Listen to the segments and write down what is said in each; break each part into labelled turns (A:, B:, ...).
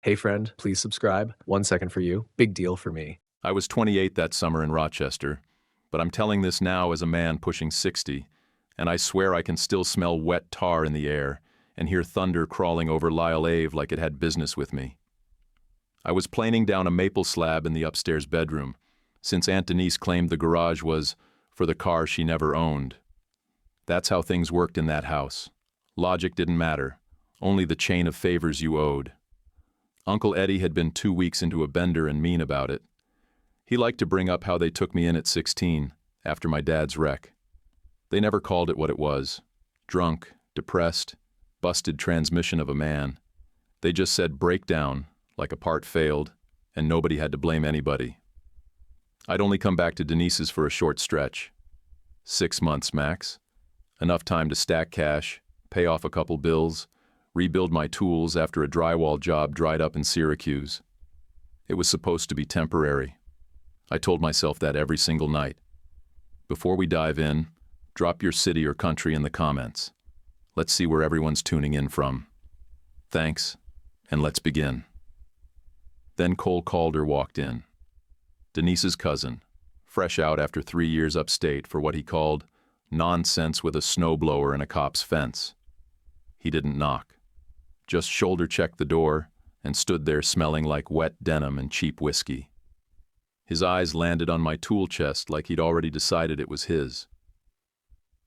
A: Hey friend, please subscribe. 1 second for you. Big deal for me.
B: I was 28 that summer in Rochester, but I'm telling this now as a man pushing 60, and I swear I can still smell wet tar in the air and hear thunder crawling over Lyle Ave like it had business with me. I was planing down a maple slab in the upstairs bedroom, since Aunt Denise claimed the garage was for the car she never owned. That's how things worked in that house. Logic didn't matter, only the chain of favors you owed. Uncle Eddie had been 2 weeks into a bender and mean about it. He liked to bring up how they took me in at 16, after my dad's wreck. They never called it what it was. Drunk, depressed, busted transmission of a man. They just said breakdown, like a part failed, and nobody had to blame anybody. I'd only come back to Denise's for a short stretch. 6 months max. Enough time to stack cash, pay off a couple bills, rebuild my tools after a drywall job dried up in Syracuse. It was supposed to be temporary. I told myself that every single night. Before we dive in, drop your city or country in the comments. Let's see where everyone's tuning in from. Thanks, and let's begin. Then Cole Calder walked in. Denise's cousin, fresh out after 3 years upstate for what he called nonsense with a snowblower and a cop's fence. He didn't knock. Just shoulder-checked the door and stood there smelling like wet denim and cheap whiskey. His eyes landed on my tool chest like he'd already decided it was his.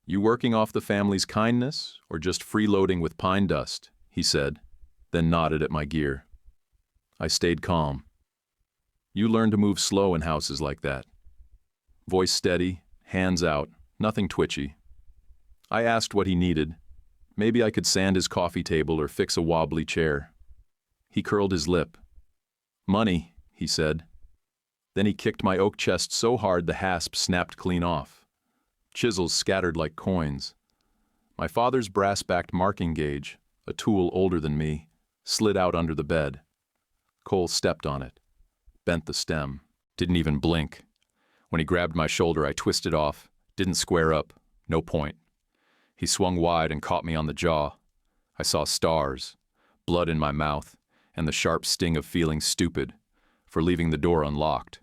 B: "You working off the family's kindness, or just freeloading with pine dust?" he said, then nodded at my gear. I stayed calm. You learn to move slow in houses like that. Voice steady, hands out, nothing twitchy. I asked what he needed. Maybe I could sand his coffee table or fix a wobbly chair. He curled his lip. "Money," he said. Then he kicked my oak chest so hard the hasp snapped clean off. Chisels scattered like coins. My father's brass-backed marking gauge, a tool older than me, slid out under the bed. Cole stepped on it, bent the stem, didn't even blink. When he grabbed my shoulder, I twisted off, didn't square up, no point. He swung wide and caught me on the jaw. I saw stars, blood in my mouth, and the sharp sting of feeling stupid, for leaving the door unlocked.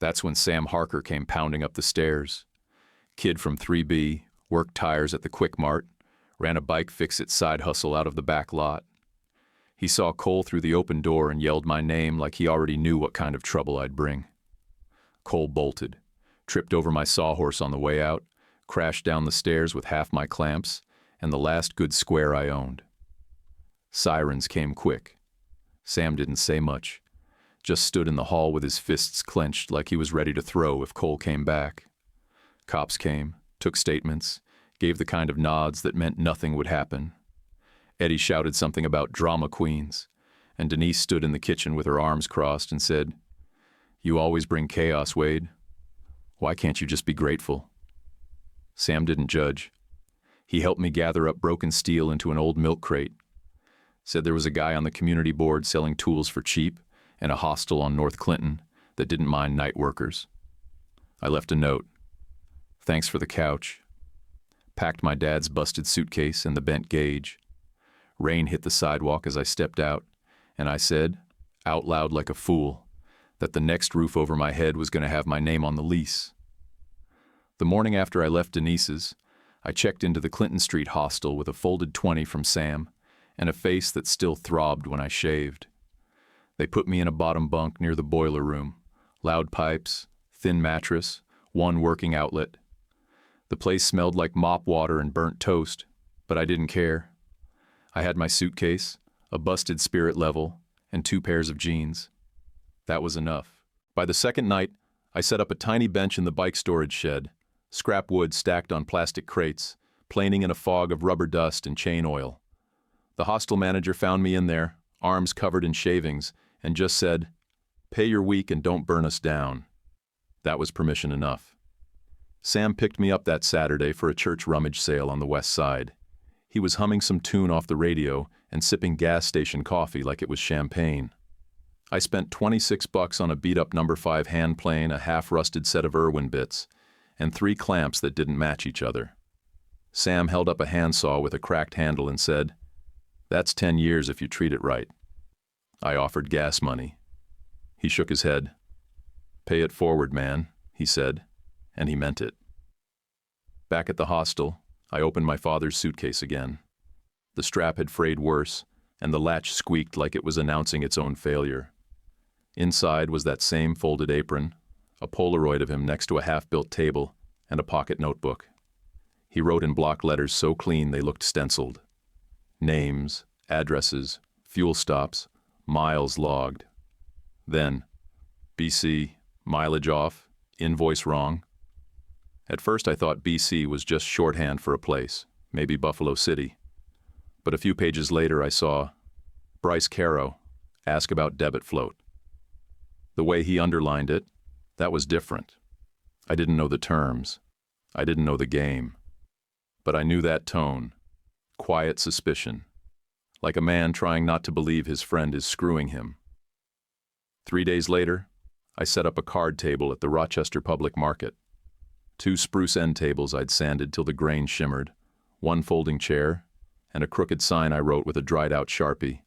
B: That's when Sam Harker came pounding up the stairs. Kid from 3B, worked tires at the Quick Mart, ran a bike fix-it side hustle out of the back lot. He saw Cole through the open door and yelled my name like he already knew what kind of trouble I'd bring. Cole bolted, tripped over my sawhorse on the way out, crashed down the stairs with half my clamps and the last good square I owned. Sirens came quick. Sam didn't say much, just stood in the hall with his fists clenched like he was ready to throw if Cole came back. Cops came, took statements, gave the kind of nods that meant nothing would happen. Eddie shouted something about drama queens, and Denise stood in the kitchen with her arms crossed and said, "You always bring chaos, Wade. Why can't you just be grateful?" Sam didn't judge. He helped me gather up broken steel into an old milk crate. Said there was a guy on the community board selling tools for cheap and a hostel on North Clinton that didn't mind night workers. I left a note. Thanks for the couch. Packed my dad's busted suitcase and the bent gauge. Rain hit the sidewalk as I stepped out, and I said, out loud like a fool, that the next roof over my head was going to have my name on the lease. The morning after I left Denise's, I checked into the Clinton Street hostel with a folded 20 from Sam and a face that still throbbed when I shaved. They put me in a bottom bunk near the boiler room, loud pipes, thin mattress, one working outlet. The place smelled like mop water and burnt toast, but I didn't care. I had my suitcase, a busted spirit level, and 2 pairs of jeans. That was enough. By the second night, I set up a tiny bench in the bike storage shed, scrap wood stacked on plastic crates, planing in a fog of rubber dust and chain oil. The hostel manager found me in there, arms covered in shavings, and just said, "Pay your week and don't burn us down." That was permission enough. Sam picked me up that Saturday for a church rummage sale on the west side. He was humming some tune off the radio and sipping gas station coffee like it was champagne. I spent $26 on a beat-up No. 5 hand plane, a half-rusted set of Irwin bits, and 3 clamps that didn't match each other. Sam held up a handsaw with a cracked handle and said, "That's 10 years if you treat it right." I offered gas money. He shook his head. "Pay it forward, man," he said, and he meant it. Back at the hostel, I opened my father's suitcase again. The strap had frayed worse, and the latch squeaked like it was announcing its own failure. Inside was that same folded apron, a Polaroid of him next to a half-built table, and a pocket notebook. He wrote in block letters so clean they looked stenciled. Names, addresses, fuel stops, miles logged. Then, BC, mileage off, invoice wrong. At first I thought BC was just shorthand for a place, maybe Buffalo City. But a few pages later I saw, Bryce Caro, ask about debit float. The way he underlined it, that was different. I didn't know the terms. I didn't know the game. But I knew that tone, quiet suspicion, like a man trying not to believe his friend is screwing him. 3 days later, I set up a card table at the Rochester Public Market. 2 spruce end tables I'd sanded till the grain shimmered, 1 folding chair, and a crooked sign I wrote with a dried-out Sharpie.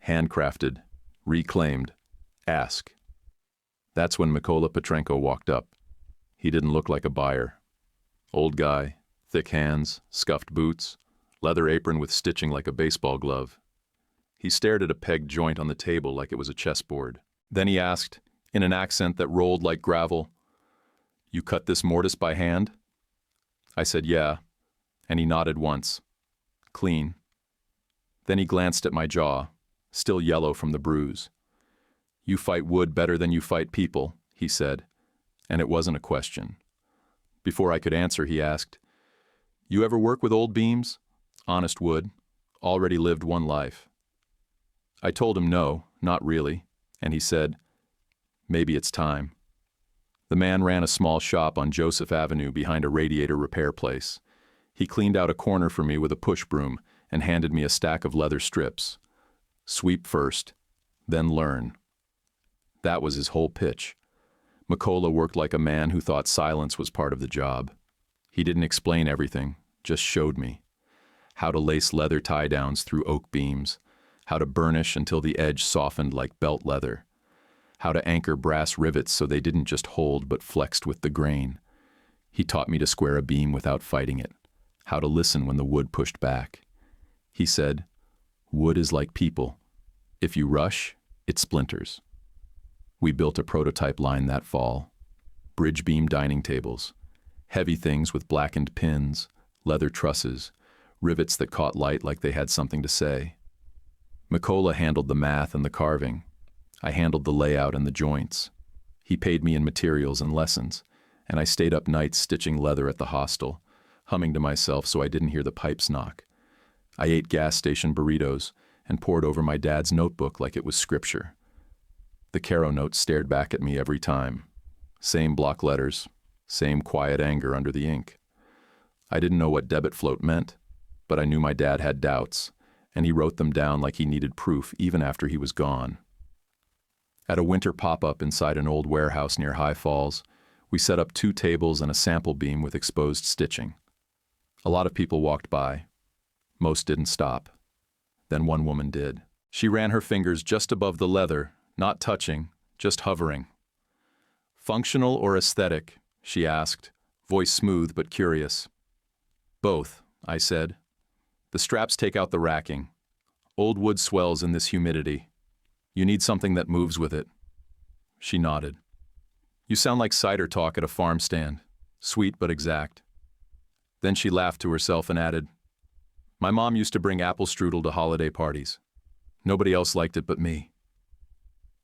B: Handcrafted, reclaimed, ask. That's when Mykola Petrenko walked up. He didn't look like a buyer. Old guy, thick hands, scuffed boots, leather apron with stitching like a baseball glove. He stared at a pegged joint on the table like it was a chessboard. Then he asked, in an accent that rolled like gravel, "You cut this mortise by hand?" I said, "Yeah," and he nodded once. Clean. Then he glanced at my jaw, still yellow from the bruise. "You fight wood better than you fight people," he said, and it wasn't a question. Before I could answer, he asked, "You ever work with old beams? Honest wood, already lived one life." I told him no, not really, and he said, "Maybe it's time." The man ran a small shop on Joseph Avenue behind a radiator repair place. He cleaned out a corner for me with a push broom and handed me a stack of leather strips. Sweep first, then learn. That was his whole pitch. Mykola worked like a man who thought silence was part of the job. He didn't explain everything, just showed me. How to lace leather tie-downs through oak beams, how to burnish until the edge softened like belt leather, how to anchor brass rivets so they didn't just hold but flexed with the grain. He taught me to square a beam without fighting it, how to listen when the wood pushed back. He said, "Wood is like people. If you rush, it splinters." We built a prototype line that fall. Bridge beam dining tables, heavy things with blackened pins, leather trusses, rivets that caught light like they had something to say. Mykola handled the math and the carving. I handled the layout and the joints. He paid me in materials and lessons, and I stayed up nights stitching leather at the hostel, humming to myself so I didn't hear the pipes knock. I ate gas station burritos and pored over my dad's notebook like it was scripture. The Caro note stared back at me every time. Same block letters, same quiet anger under the ink. I didn't know what debit float meant, but I knew my dad had doubts, and he wrote them down like he needed proof even after he was gone. At a winter pop-up inside an old warehouse near High Falls, we set up 2 tables and a sample beam with exposed stitching. A lot of people walked by. Most didn't stop. Then one woman did. She ran her fingers just above the leather, not touching, just hovering. "Functional or aesthetic?" she asked, voice smooth but curious. "Both," I said. "The straps take out the racking. Old wood swells in this humidity. You need something that moves with it." She nodded. "You sound like cider talk at a farm stand, sweet but exact." Then she laughed to herself and added, "My mom used to bring apple strudel to holiday parties. Nobody else liked it but me."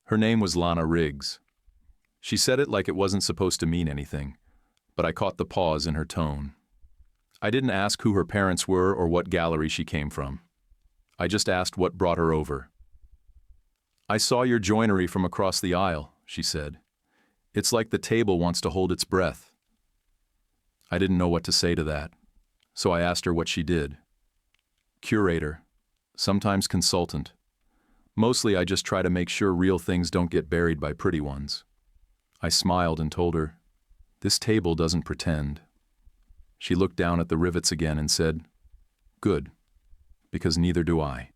B: Her name was Lana Riggs. She said it like it wasn't supposed to mean anything, but I caught the pause in her tone. I didn't ask who her parents were or what gallery she came from. I just asked what brought her over. "I saw your joinery from across the aisle," she said. "It's like the table wants to hold its breath." I didn't know what to say to that, so I asked her what she did. "Curator, sometimes consultant. Mostly I just try to make sure real things don't get buried by pretty ones." I smiled and told her, "This table doesn't pretend." She looked down at the rivets again and said, "Good, because neither do I."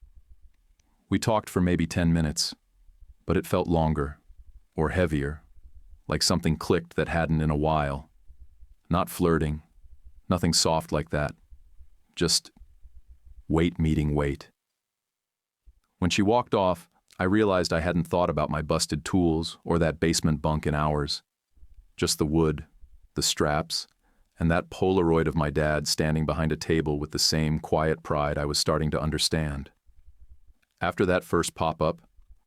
B: We talked for maybe 10 minutes. but it felt longer, or heavier, like something clicked that hadn't in a while. Not flirting, nothing soft like that, just weight meeting weight. When she walked off, I realized I hadn't thought about my busted tools or that basement bunk in hours. Just the wood, the straps, and that Polaroid of my dad standing behind a table with the same quiet pride I was starting to understand. After that first pop-up,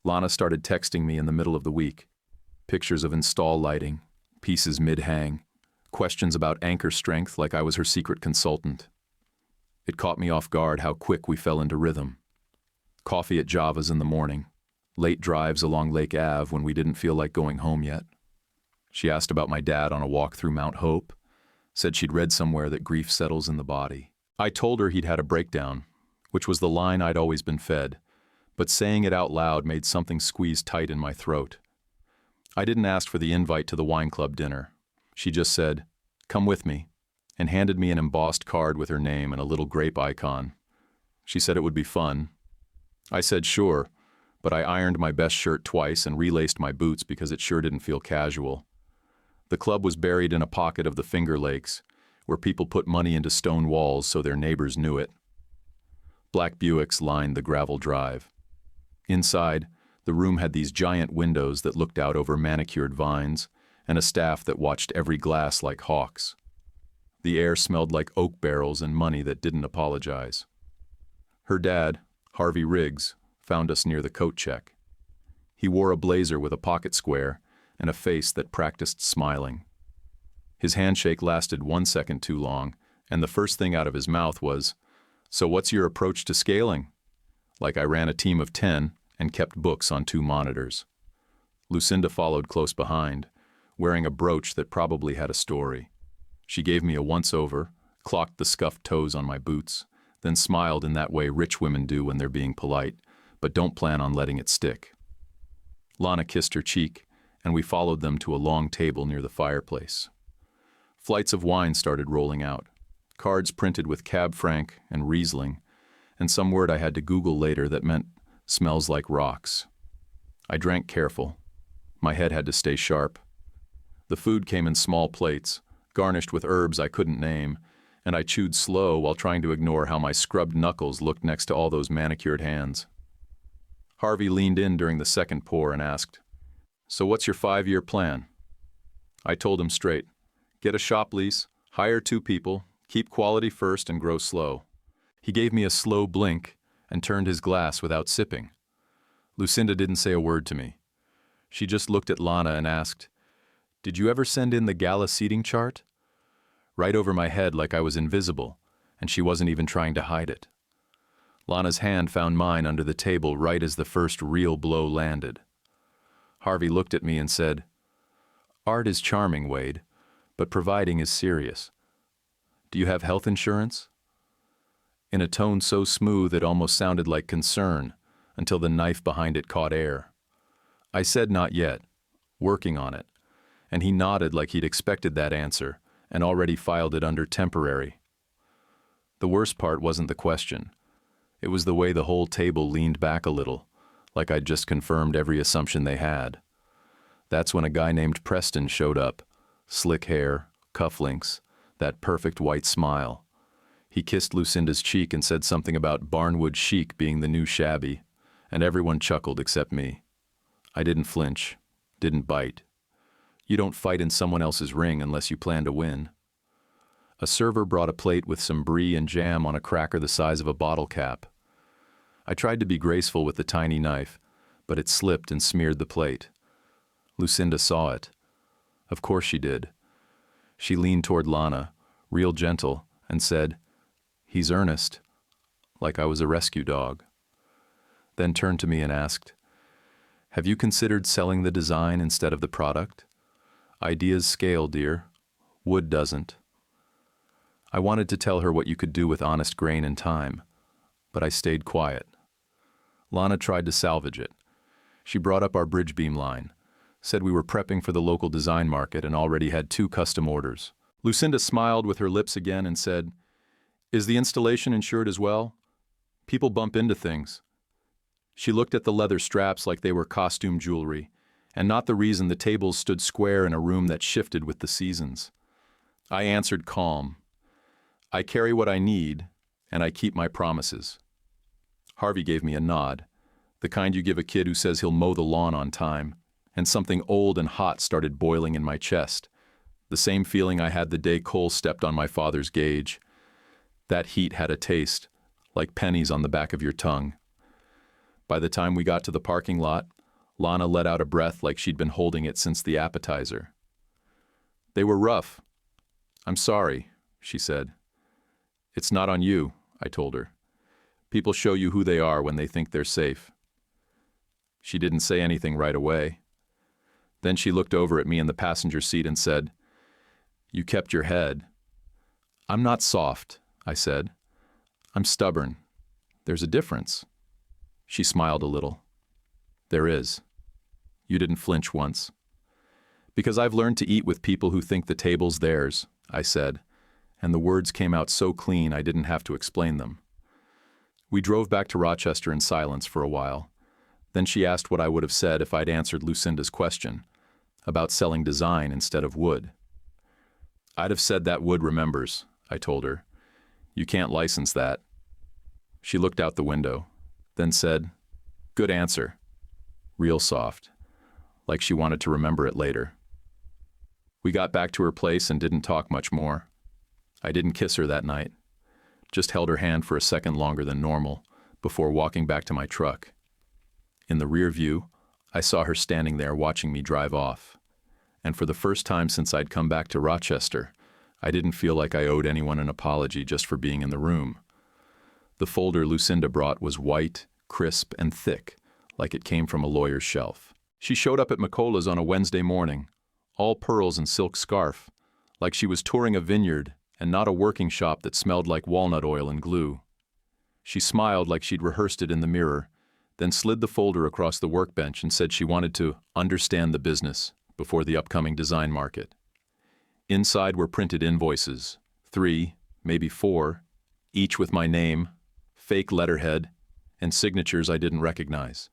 B: Lana started texting me in the middle of the week. Pictures of install lighting, pieces mid-hang, questions about anchor strength like I was her secret consultant. It caught me off guard how quick we fell into rhythm. Coffee at Java's in the morning, late drives along Lake Ave when we didn't feel like going home yet. She asked about my dad on a walk through Mount Hope, said she'd read somewhere that grief settles in the body. I told her he'd had a breakdown, which was the line I'd always been fed, but saying it out loud made something squeeze tight in my throat. I didn't ask for the invite to the wine club dinner. She just said, "Come with me," and handed me an embossed card with her name and a little grape icon. She said it would be fun. I said sure, but I ironed my best shirt twice and relaced my boots because it sure didn't feel casual. The club was buried in a pocket of the Finger Lakes, where people put money into stone walls so their neighbors knew it. Black Buicks lined the gravel drive. Inside, the room had these giant windows that looked out over manicured vines, and a staff that watched every glass like hawks. The air smelled like oak barrels and money that didn't apologize. Her dad, Harvey Riggs, found us near the coat check. He wore a blazer with a pocket square and a face that practiced smiling. His handshake lasted 1 second too long, and the first thing out of his mouth was, "So what's your approach to scaling?" Like I ran a team of 10 and kept books on 2 monitors. Lucinda followed close behind, wearing a brooch that probably had a story. She gave me a once-over, clocked the scuffed toes on my boots, then smiled in that way rich women do when they're being polite, but don't plan on letting it stick. Lana kissed her cheek, and we followed them to a long table near the fireplace. Flights of wine started rolling out, cards printed with Cab Franc and Riesling, and some word I had to Google later that meant smells like rocks. I drank careful. My head had to stay sharp. The food came in small plates, garnished with herbs I couldn't name, and I chewed slow while trying to ignore how my scrubbed knuckles looked next to all those manicured hands. Harvey leaned in during the second pour and asked, "So what's your 5-year plan?" I told him straight, get a shop lease, hire 2 people, keep quality first and grow slow. He gave me a slow blink and turned his glass without sipping. Lucinda didn't say a word to me. She just looked at Lana and asked, "Did you ever send in the gala seating chart?" Right over my head like I was invisible, and she wasn't even trying to hide it. Lana's hand found mine under the table right as the first real blow landed. Harvey looked at me and said, "Art is charming, Wade, but providing is serious. Do you have health insurance?" In a tone so smooth it almost sounded like concern, until the knife behind it caught air. I said not yet, working on it, and he nodded like he'd expected that answer and already filed it under temporary. The worst part wasn't the question. It was the way the whole table leaned back a little, like I'd just confirmed every assumption they had. That's when a guy named Preston showed up, slick hair, cufflinks, that perfect white smile. He kissed Lucinda's cheek and said something about barnwood chic being the new shabby, and everyone chuckled except me. I didn't flinch, didn't bite. You don't fight in someone else's ring unless you plan to win. A server brought a plate with some brie and jam on a cracker the size of a bottle cap. I tried to be graceful with the tiny knife, but it slipped and smeared the plate. Lucinda saw it. Of course she did. She leaned toward Lana, real gentle, and said, "He's earnest," like I was a rescue dog. Then turned to me and asked, "Have you considered selling the design instead of the product? Ideas scale, dear. Wood doesn't." I wanted to tell her what you could do with honest grain and time, but I stayed quiet. Lana tried to salvage it. She brought up our bridge beam line, said we were prepping for the local design market and already had 2 custom orders. Lucinda smiled with her lips again and said, "Is the installation insured as well? People bump into things." She looked at the leather straps like they were costume jewelry, and not the reason the tables stood square in a room that shifted with the seasons. I answered calm. I carry what I need, and I keep my promises. Harvey gave me a nod, the kind you give a kid who says he'll mow the lawn on time, and something old and hot started boiling in my chest, the same feeling I had the day Cole stepped on my father's gauge. That heat had a taste, like pennies on the back of your tongue. By the time we got to the parking lot, Lana let out a breath like she'd been holding it since the appetizer. They were rough. I'm sorry, she said. It's not on you, I told her. People show you who they are when they think they're safe. She didn't say anything right away. Then she looked over at me in the passenger seat and said, You kept your head. I'm not soft, I said. I'm stubborn. There's a difference. She smiled a little. There is. You didn't flinch once. Because I've learned to eat with people who think the table's theirs, I said, and the words came out so clean I didn't have to explain them. We drove back to Rochester in silence for a while. Then she asked what I would have said if I'd answered Lucinda's question, about selling design instead of wood. I'd have said that wood remembers, I told her. You can't license that. She looked out the window, then said, Good answer. Real soft, like she wanted to remember it later. We got back to her place and didn't talk much more. I didn't kiss her that night, just held her hand for a second longer than normal before walking back to my truck. In the rear view, I saw her standing there watching me drive off. And for the first time since I'd come back to Rochester, I didn't feel like I owed anyone an apology just for being in the room. The folder Lucinda brought was white, crisp, and thick, like it came from a lawyer's shelf. She showed up at McCullough's on a Wednesday morning, all pearls and silk scarf, like she was touring a vineyard and not a working shop that smelled like walnut oil and glue. She smiled like she'd rehearsed it in the mirror, then slid the folder across the workbench and said she wanted to understand the business before the upcoming design market. Inside were printed invoices, 3, maybe 4, each with my name, fake letterhead, and signatures I didn't recognize.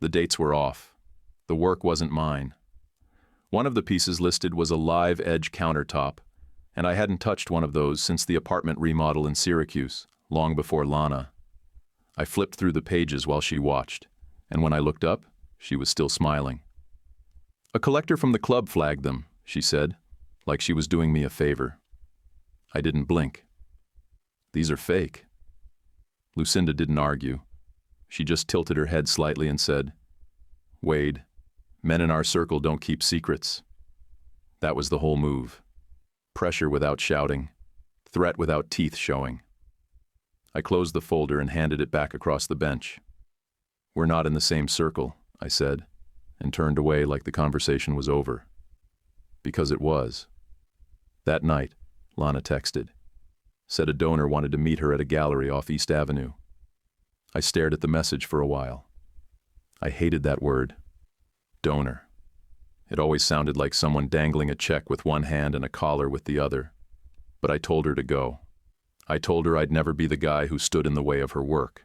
B: The dates were off. The work wasn't mine. One of the pieces listed was a live edge countertop, and I hadn't touched one of those since the apartment remodel in Syracuse, long before Lana. I flipped through the pages while she watched, and when I looked up, she was still smiling. A collector from the club flagged them, she said, like she was doing me a favor. I didn't blink. These are fake. Lucinda didn't argue. She just tilted her head slightly and said, Wade, men in our circle don't keep secrets. That was the whole move. Pressure without shouting, threat without teeth showing. I closed the folder and handed it back across the bench. We're not in the same circle, I said, and turned away like the conversation was over. Because it was. That night, Lana texted. Said a donor wanted to meet her at a gallery off East Avenue. I stared at the message for a while. I hated that word. Donor. It always sounded like someone dangling a check with one hand and a collar with the other. But I told her to go. I told her I'd never be the guy who stood in the way of her work.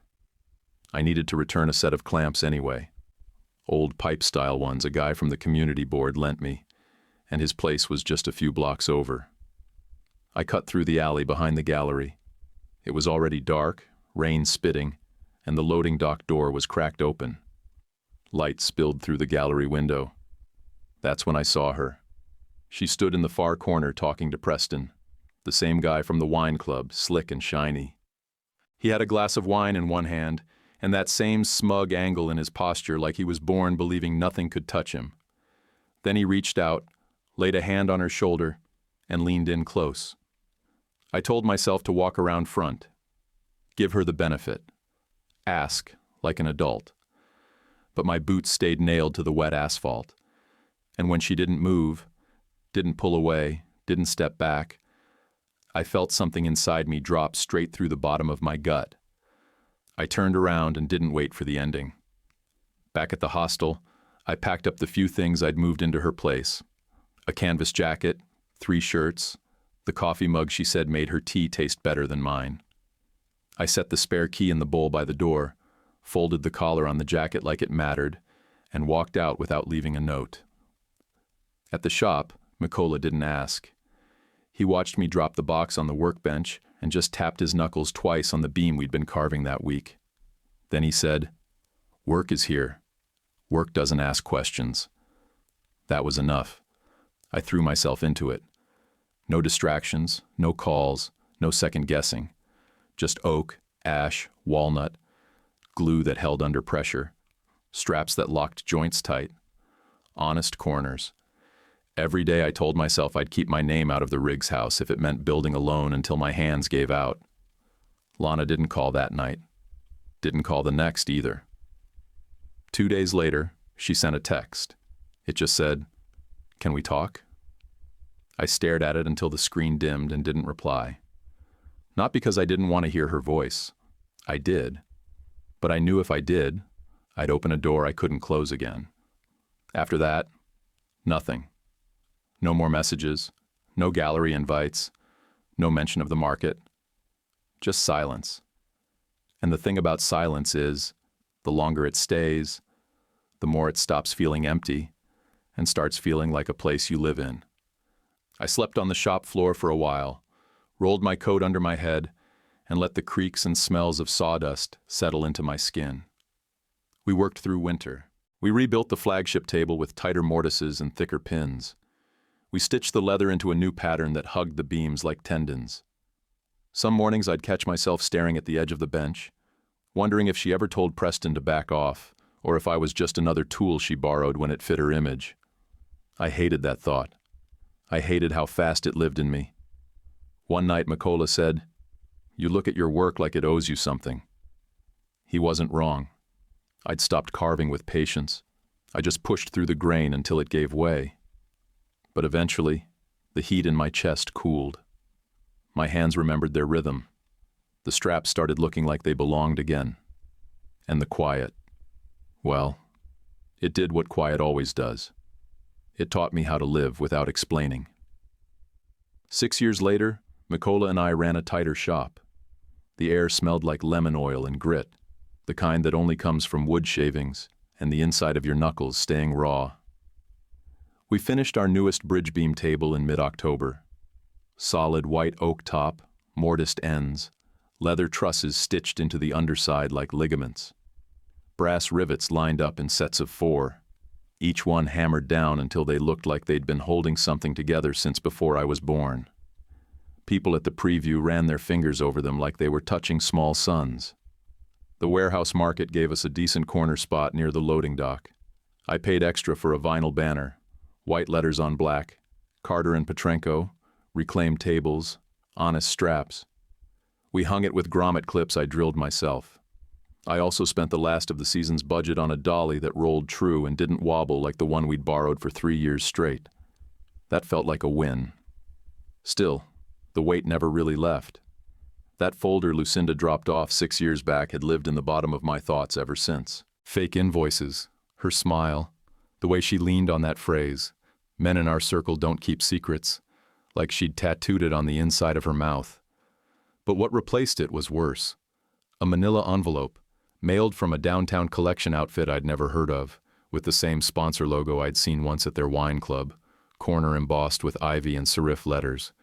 B: I needed to return a set of clamps anyway. Old pipe-style ones a guy from the community board lent me, and his place was just a few blocks over. I cut through the alley behind the gallery. It was already dark, rain spitting, and the loading dock door was cracked open. Light spilled through the gallery window. That's when I saw her. She stood in the far corner talking to Preston, the same guy from the wine club, slick and shiny. He had a glass of wine in one hand, and that same smug angle in his posture like he was born believing nothing could touch him. Then he reached out, laid a hand on her shoulder, and leaned in close. I told myself to walk around front, give her the benefit, ask like an adult. But my boots stayed nailed to the wet asphalt, and when she didn't move, didn't pull away, didn't step back, I felt something inside me drop straight through the bottom of my gut. I turned around and didn't wait for the ending. Back at the hostel, I packed up the few things I'd moved into her place. A canvas jacket, 3 shirts, the coffee mug she said made her tea taste better than mine. I set the spare key in the bowl by the door, folded the collar on the jacket like it mattered, and walked out without leaving a note. At the shop, Mikola didn't ask. He watched me drop the box on the workbench and just tapped his knuckles twice on the beam we'd been carving that week. Then he said, "Work is here. Work doesn't ask questions." That was enough. I threw myself into it. No distractions, no calls, no second guessing. Just oak, ash, walnut, glue that held under pressure, straps that locked joints tight, honest corners. Every day I told myself I'd keep my name out of the Riggs house if it meant building alone until my hands gave out. Lana didn't call that night. Didn't call the next either. 2 days later, she sent a text. It just said, "Can we talk?" I stared at it until the screen dimmed and didn't reply. Not because I didn't want to hear her voice. I did. But I knew if I did, I'd open a door I couldn't close again. After that, nothing. No more messages, no gallery invites, no mention of the market. Just silence. And the thing about silence is, the longer it stays, the more it stops feeling empty and starts feeling like a place you live in. I slept on the shop floor for a while, rolled my coat under my head, and let the creaks and smells of sawdust settle into my skin. We worked through winter. We rebuilt the flagship table with tighter mortises and thicker pins. We stitched the leather into a new pattern that hugged the beams like tendons. Some mornings I'd catch myself staring at the edge of the bench, wondering if she ever told Preston to back off, or if I was just another tool she borrowed when it fit her image. I hated that thought. I hated how fast it lived in me. One night Mikola said, "You look at your work like it owes you something." He wasn't wrong. I'd stopped carving with patience. I just pushed through the grain until it gave way. But eventually, the heat in my chest cooled. My hands remembered their rhythm. The straps started looking like they belonged again. And the quiet. Well, it did what quiet always does. It taught me how to live without explaining. 6 years later, Mikola and I ran a tighter shop. The air smelled like lemon oil and grit, the kind that only comes from wood shavings and the inside of your knuckles staying raw. We finished our newest bridge beam table in mid-October. Solid white oak top, mortised ends, leather trusses stitched into the underside like ligaments. Brass rivets lined up in sets of 4, each one hammered down until they looked like they'd been holding something together since before I was born. People at the preview ran their fingers over them like they were touching small suns. The warehouse market gave us a decent corner spot near the loading dock. I paid extra for a vinyl banner, white letters on black, Carter and Petrenko, reclaimed tables, honest straps. We hung it with grommet clips I drilled myself. I also spent the last of the season's budget on a dolly that rolled true and didn't wobble like the one we'd borrowed for 3 years straight. That felt like a win. Still, the weight never really left. That folder Lucinda dropped off 6 years back had lived in the bottom of my thoughts ever since. Fake invoices, her smile, the way she leaned on that phrase, "Men in our circle don't keep secrets," like she'd tattooed it on the inside of her mouth. But what replaced it was worse. A manila envelope, mailed from a downtown collection outfit I'd never heard of, with the same sponsor logo I'd seen once at their wine club, corner embossed with ivy and serif letters.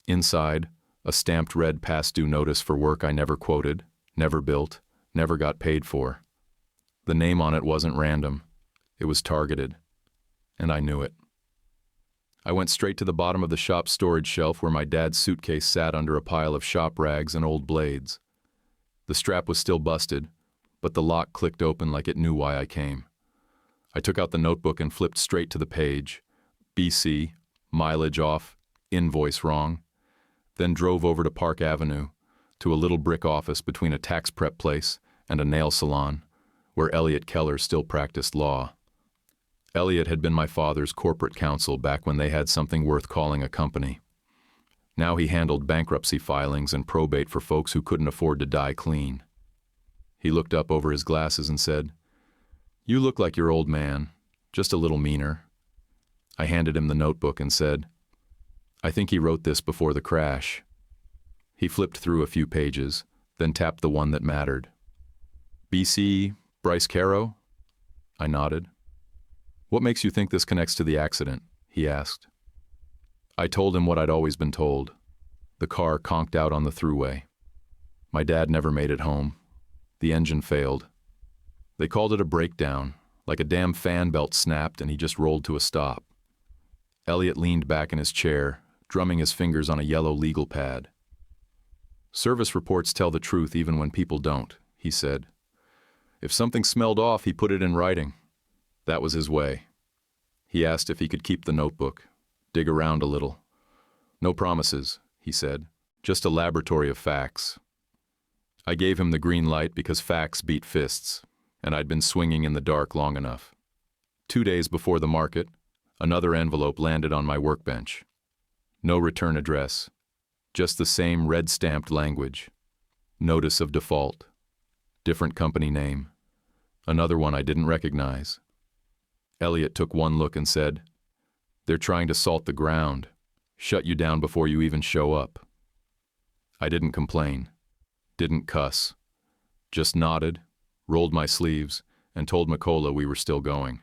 B: Inside, a stamped red past due notice for work I never quoted, never built, never got paid for. The name on it wasn't random. It was targeted. And I knew it. I went straight to the bottom of the shop storage shelf where my dad's suitcase sat under a pile of shop rags and old blades. The strap was still busted, but the lock clicked open like it knew why I came. I took out the notebook and flipped straight to the page. BC, mileage off, invoice wrong. Then drove over to Park Avenue, to a little brick office between a tax prep place and a nail salon, where Elliot Keller still practiced law. Elliot had been my father's corporate counsel back when they had something worth calling a company. Now he handled bankruptcy filings and probate for folks who couldn't afford to die clean. He looked up over his glasses and said, "You look like your old man, just a little meaner." I handed him the notebook and said, "I think he wrote this before the crash." He flipped through a few pages, then tapped the one that mattered. BC Bryce Caro? I nodded. What makes you think this connects to the accident? He asked. I told him what I'd always been told. The car conked out on the thruway. My dad never made it home. The engine failed. They called it a breakdown, like a damn fan belt snapped and he just rolled to a stop. Elliot leaned back in his chair, drumming his fingers on a yellow legal pad. Service reports tell the truth even when people don't, he said. If something smelled off, he put it in writing. That was his way. He asked if he could keep the notebook, dig around a little. No promises, he said, just a laboratory of facts. I gave him the green light because facts beat fists, and I'd been swinging in the dark long enough. 2 days before the market, another envelope landed on my workbench. No return address, just the same red-stamped language. Notice of default. Different company name. Another one I didn't recognize. Elliot took one look and said, "They're trying to salt the ground, shut you down before you even show up." I didn't complain, didn't cuss, just nodded, rolled my sleeves, and told Makola we were still going.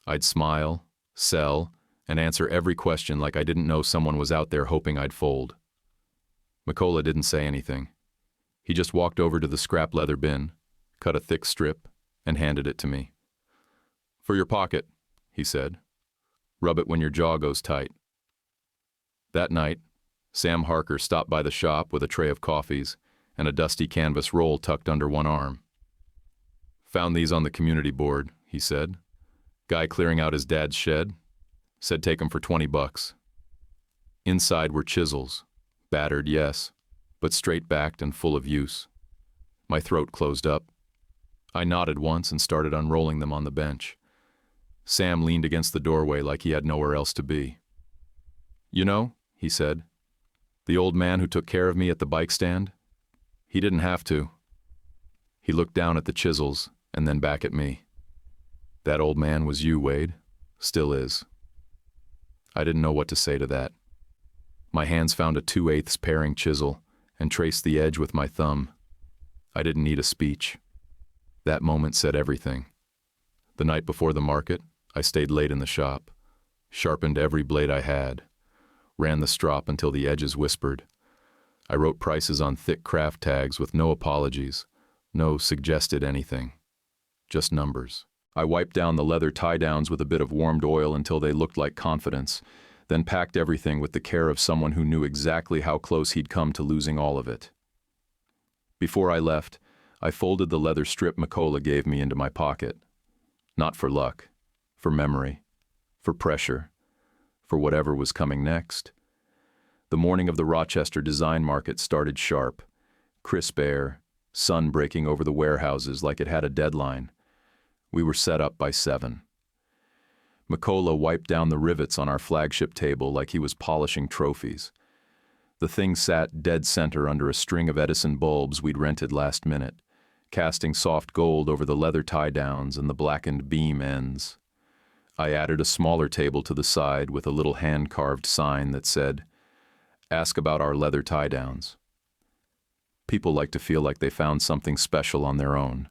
B: I'd smile, sell, and answer every question like I didn't know someone was out there hoping I'd fold. Makola didn't say anything. He just walked over to the scrap leather bin, cut a thick strip, and handed it to me. "For your pocket," he said. "Rub it when your jaw goes tight." That night, Sam Harker stopped by the shop with a tray of coffees and a dusty canvas roll tucked under one arm. "Found these on the community board," he said. "Guy clearing out his dad's shed. Said take 'em for $20. Inside were chisels. Battered, yes, but straight-backed and full of use. My throat closed up. I nodded once and started unrolling them on the bench. Sam leaned against the doorway like he had nowhere else to be. "You know," he said, "the old man who took care of me at the bike stand? He didn't have to." He looked down at the chisels and then back at me. "That old man was you, Wade. Still is." I didn't know what to say to that. My hands found a 2/8 paring chisel and traced the edge with my thumb. I didn't need a speech. That moment said everything. The night before the market, I stayed late in the shop, sharpened every blade I had, ran the strop until the edges whispered. I wrote prices on thick craft tags with no apologies, no suggested anything, just numbers. I wiped down the leather tie-downs with a bit of warmed oil until they looked like confidence, then packed everything with the care of someone who knew exactly how close he'd come to losing all of it. Before I left, I folded the leather strip Makola gave me into my pocket. Not for luck, for memory, for pressure, for whatever was coming next. The morning of the Rochester Design Market started sharp. Crisp air, sun breaking over the warehouses like it had a deadline. We were set up by 7. Makola wiped down the rivets on our flagship table like he was polishing trophies. The thing sat dead center under a string of Edison bulbs we'd rented last minute, casting soft gold over the leather tie-downs and the blackened beam ends. I added a smaller table to the side with a little hand-carved sign that said, "Ask about our leather tie-downs." People like to feel like they found something special on their own.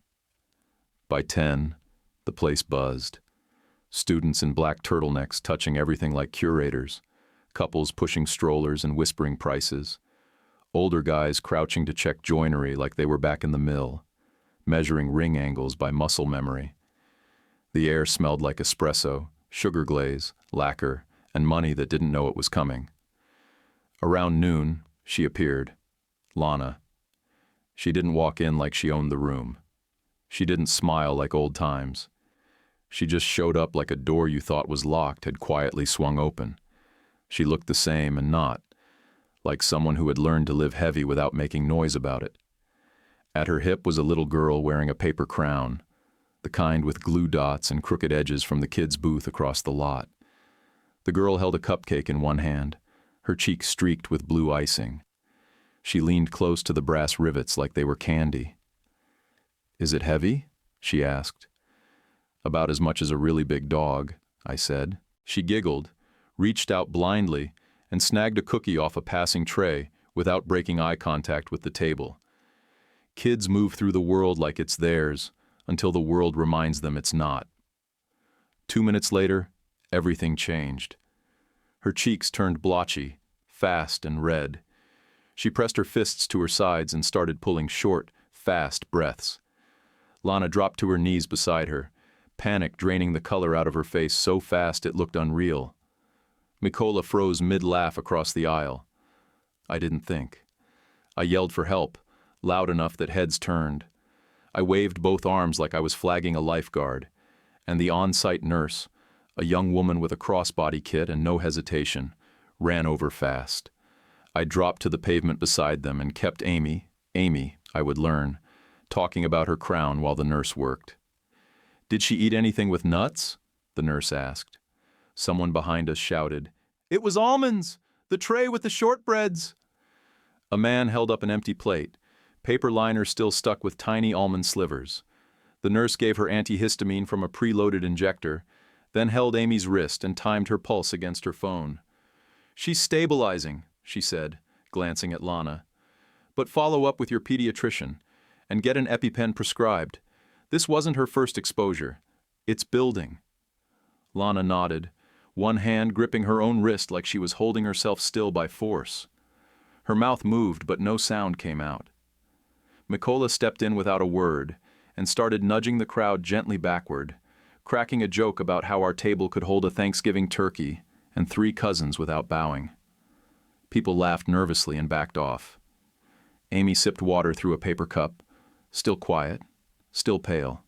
B: By 10, the place buzzed. Students in black turtlenecks touching everything like curators, couples pushing strollers and whispering prices, older guys crouching to check joinery like they were back in the mill, measuring ring angles by muscle memory. The air smelled like espresso, sugar glaze, lacquer, and money that didn't know it was coming. Around noon, she appeared. Lana. She didn't walk in like she owned the room. She didn't smile like old times. She just showed up like a door you thought was locked had quietly swung open. She looked the same and not, like someone who had learned to live heavy without making noise about it. At her hip was a little girl wearing a paper crown, the kind with glue dots and crooked edges from the kids' booth across the lot. The girl held a cupcake in one hand, her cheeks streaked with blue icing. She leaned close to the brass rivets like they were candy. "Is it heavy?" she asked. "About as much as a really big dog," I said. She giggled, reached out blindly, and snagged a cookie off a passing tray without breaking eye contact with the table. Kids move through the world like it's theirs, until the world reminds them it's not. 2 minutes later, everything changed. Her cheeks turned blotchy, fast and red. She pressed her fists to her sides and started pulling short, fast breaths. Lana dropped to her knees beside her, panic draining the color out of her face so fast it looked unreal. Mikola froze mid-laugh across the aisle. I didn't think. I yelled for help, loud enough that heads turned. I waved both arms like I was flagging a lifeguard, and the on-site nurse, a young woman with a crossbody kit and no hesitation, ran over fast. I dropped to the pavement beside them and kept Amy, I would learn, talking about her crown while the nurse worked. "Did she eat anything with nuts?" the nurse asked. Someone behind us shouted, "It was almonds! The tray with the shortbreads!" A man held up an empty plate, paper liner still stuck with tiny almond slivers. The nurse gave her antihistamine from a preloaded injector, then held Amy's wrist and timed her pulse against her phone. "She's stabilizing," she said, glancing at Lana. "But follow up with your pediatrician and get an EpiPen prescribed. This wasn't her first exposure. It's building." Lana nodded, one hand gripping her own wrist like she was holding herself still by force. Her mouth moved, but no sound came out. Mikola stepped in without a word and started nudging the crowd gently backward, cracking a joke about how our table could hold a Thanksgiving turkey and 3 cousins without bowing. People laughed nervously and backed off. Amy sipped water through a paper cup, still quiet, still pale.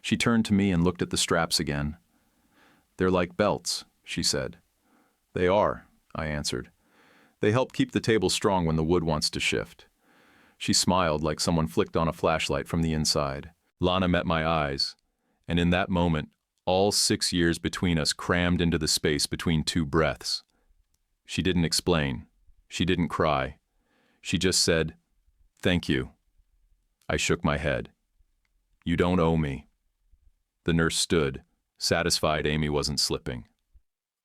B: She turned to me and looked at the straps again. "They're like belts," she said. "They are," I answered. "They help keep the table strong when the wood wants to shift." She smiled like someone flicked on a flashlight from the inside. Lana met my eyes, and in that moment, all 6 years between us crammed into the space between 2 breaths. She didn't explain. She didn't cry. She just said, "Thank you." I shook my head. "You don't owe me." The nurse stood, satisfied Amy wasn't slipping.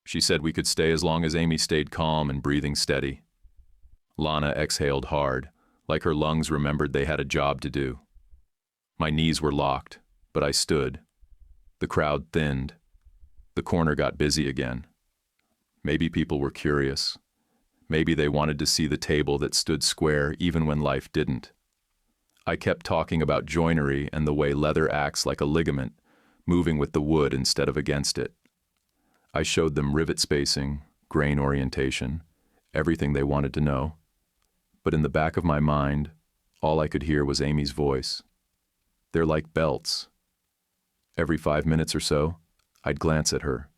B: She said we could stay as long as Amy stayed calm and breathing steady. Lana exhaled hard, like her lungs remembered they had a job to do. My knees were locked, but I stood. The crowd thinned. The corner got busy again. Maybe people were curious. Maybe they wanted to see the table that stood square even when life didn't. I kept talking about joinery and the way leather acts like a ligament, moving with the wood instead of against it. I showed them rivet spacing, grain orientation, everything they wanted to know. But in the back of my mind, all I could hear was Amy's voice. "They're like belts." Every 5 minutes or so, I'd glance at her.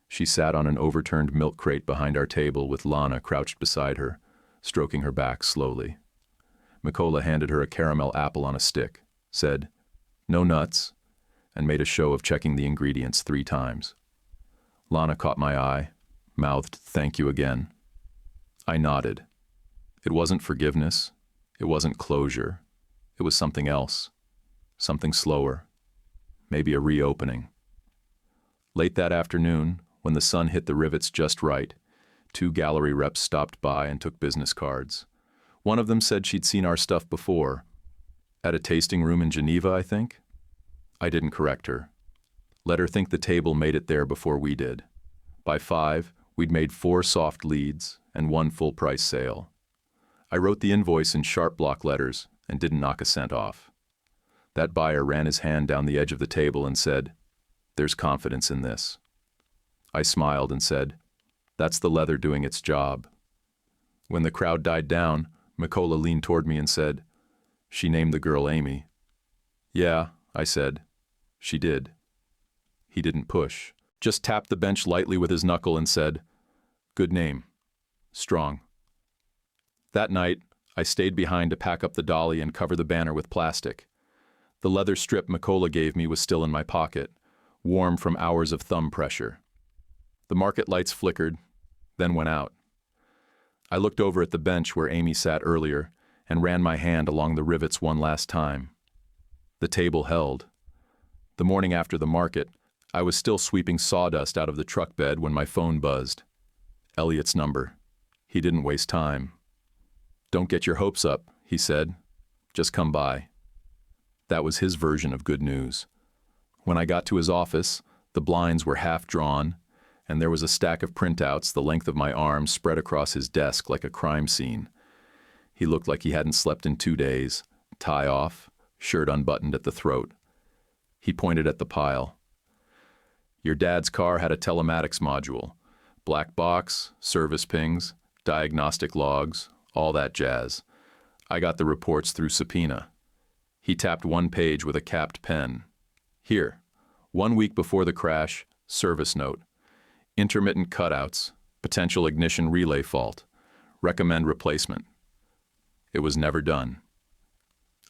B: She sat on an overturned milk crate behind our table with Lana crouched beside her, stroking her back slowly. Mikola handed her a caramel apple on a stick, said, "No nuts," and made a show of checking the ingredients 3 times. Lana caught my eye, mouthed "Thank you" again. I nodded. It wasn't forgiveness. It wasn't closure. It was something else. Something slower. Maybe a reopening. Late that afternoon, when the sun hit the rivets just right, 2 gallery reps stopped by and took business cards. One of them said she'd seen our stuff before. At a tasting room in Geneva, I think? I didn't correct her. Let her think the table made it there before we did. By 5, we'd made 4 soft leads and 1 full-price sale. I wrote the invoice in sharp block letters and didn't knock a cent off. That buyer ran his hand down the edge of the table and said, "There's confidence in this." I smiled and said, "That's the leather doing its job." When the crowd died down, Mikola leaned toward me and said, "She named the girl Amy." "Yeah," I said, "she did." He didn't push, just tapped the bench lightly with his knuckle and said, "Good name. Strong." That night, I stayed behind to pack up the dolly and cover the banner with plastic. The leather strip Mikola gave me was still in my pocket, warm from hours of thumb pressure. The market lights flickered, then went out. I looked over at the bench where Amy sat earlier and ran my hand along the rivets one last time. The table held. The morning after the market, I was still sweeping sawdust out of the truck bed when my phone buzzed. Elliot's number. He didn't waste time. "Don't get your hopes up," he said. Just come by. That was his version of good news. When I got to his office, the blinds were half drawn, and there was a stack of printouts the length of my arm spread across his desk like a crime scene. He looked like he hadn't slept in 2 days, tie off, shirt unbuttoned at the throat. He pointed at the pile. Your dad's car had a telematics module. Black box, service pings, diagnostic logs, all that jazz. I got the reports through subpoena. He tapped one page with a capped pen. Here, 1 week before the crash, service note. Intermittent cutouts, potential ignition relay fault. Recommend replacement. It was never done.